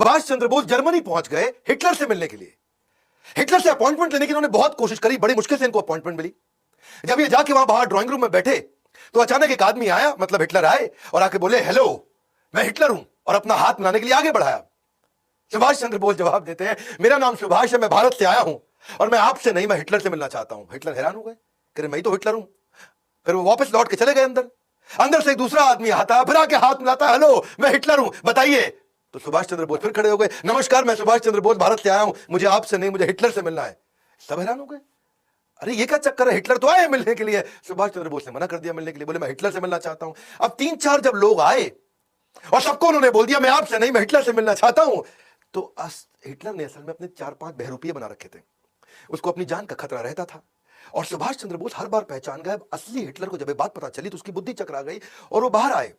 Subhash Chandra Bose Germany पहुंच गए Hitler से मिलने के लिए। हिटलर से अपॉइंटमेंट लेने की उन्होंने बहुत कोशिश करी, बड़ी मुश्किल से इनको अपॉइंटमेंट मिली। जब ये जाके वहां बाहर ड्राइंग रूम में बैठे तो अचानक एक आदमी आया, मतलब हिटलर आए और आके बोले, हेलो मैं हिटलर हूं, और अपना हाथ मिलाने के लिए आगे बढ़ाया। सुभाष चंद्र बोस जवाब देते हैं, मेरा नाम सुभाष है, मैं भारत से आया हूं और मैं आपसे नहीं, मैं हिटलर से मिलना चाहता हूं। हिटलर हैरान हो गए, कह रहे मैं तो हिटलर हूं। फिर वो वापस लौट के चले गए अंदर। अंदर से एक दूसरा आदमी आता, फिर आके हाथ मिलाता, हेलो मैं हिटलर हूं, बताइए। तो सुभाष चंद्र बोस फिर खड़े हो गए, नमस्कार मैं सुभाष चंद्र बोस भारत से आया हूं, मुझे आपसे नहीं, मुझे हिटलर से मिलना है। सब हैरान हो गए, अरे ये क्या चक्कर है, हिटलर तो आए मिलने के लिए। सुभाष चंद्र बोस ने मना कर दिया मिलने के लिए, बोले मैं हिटलर से मिलना चाहता हूं। अब 3-4 जब लोग आए और सबको उन्होंने बोल दिया मैं आपसे नहीं, मैं हिटलर से मिलना चाहता हूं, तो हिटलर ने असल में अपने 4-5 बहरूपिये बना रखे थे, उसको अपनी जान का खतरा रहता था। और सुभाष चंद्र बोस हर बार पहचान गए। असली हिटलर को जब ये बात पता चली तो उसकी बुद्धि चकरा गई और वो बाहर आए।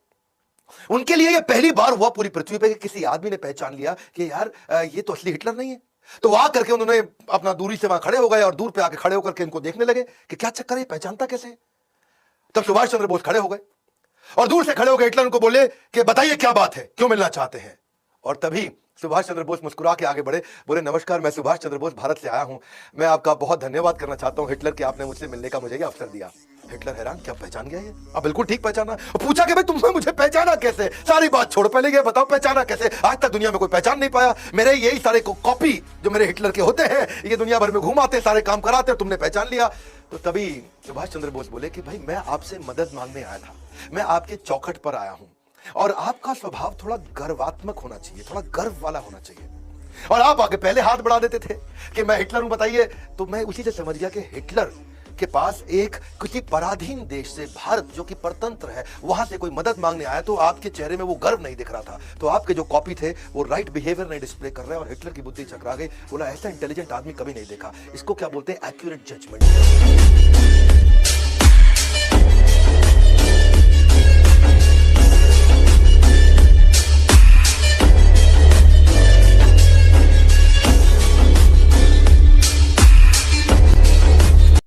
उनके लिए ये पहली बार हुआ पूरी पृथ्वी पे कि किसी आदमी ने पहचान लिया कि यार ये तो असली हिटलर नहीं है। तो वहां करके उन्होंने अपना दूरी से वहां खड़े हो गए और दूर पे आके खड़े होकर के इनको देखने लगे कि क्या चक्कर है, पहचानता कैसे। तब सुभाष चंद्र बोस खड़े हो गए और दूर से खड़े होकर हिटलर उनको बोले कि बताइए क्या बात है, क्यों मिलना चाहते हैं। और तभी सुभाष चंद्र बोस मुस्कुरा के आगे बढ़े, बोले नमस्कार मैं सुभाष चंद्र बोस भारत से आया हूं, मैं आपका बहुत धन्यवाद करना चाहता हूं हिटलर कि आपने मुझसे मिलने का मुझे ये अवसर दिया। हिटलर हैरान, क्या पहचान गया ये? अब बिल्कुल ठीक पहचाना। पूछा कि भाई तुमने मुझे पहचाना कैसे? सारी बात छोड़, पहले ये बताओ पहचाना कैसे? आज तक दुनिया में कोई पहचान नहीं पाया। मेरे यही सारे कॉपी जो मेरे हिटलर के होते हैं, ये दुनिया भर में घुमाते, सारे काम कराते, तुमने पहचान लिया। तो तभी सुभाष चंद्र बोस बोले कि भाई मैं आपसे मदद मांगने आया था, मैं आपके चौखट पर आया हूं और आपका स्वभाव थोड़ा गर्वात्मक होना चाहिए, थोड़ा गर्व वाला होना चाहिए। और आप आगे पहले हाथ बढ़ा देते थे कि मैं हिटलर हूं, बताइए। तो मैं उसी से समझ गया कि हिटलर के पास एक किसी पराधीन देश से, भारत जो कि परतंत्र है, वहां से कोई मदद मांगने आया। तो आपके चेहरे में वो गर्व नहीं दिख रहा था, तो आपके जो कॉपी थे वो राइट बिहेवियर नहीं डिस्प्ले कर रहे। और हिटलर की बुद्धि चकरा गई, बोला ऐसा इंटेलिजेंट आदमी कभी नहीं देखा, इसको क्या बोलते हैं, एक्यूरेट जजमेंट।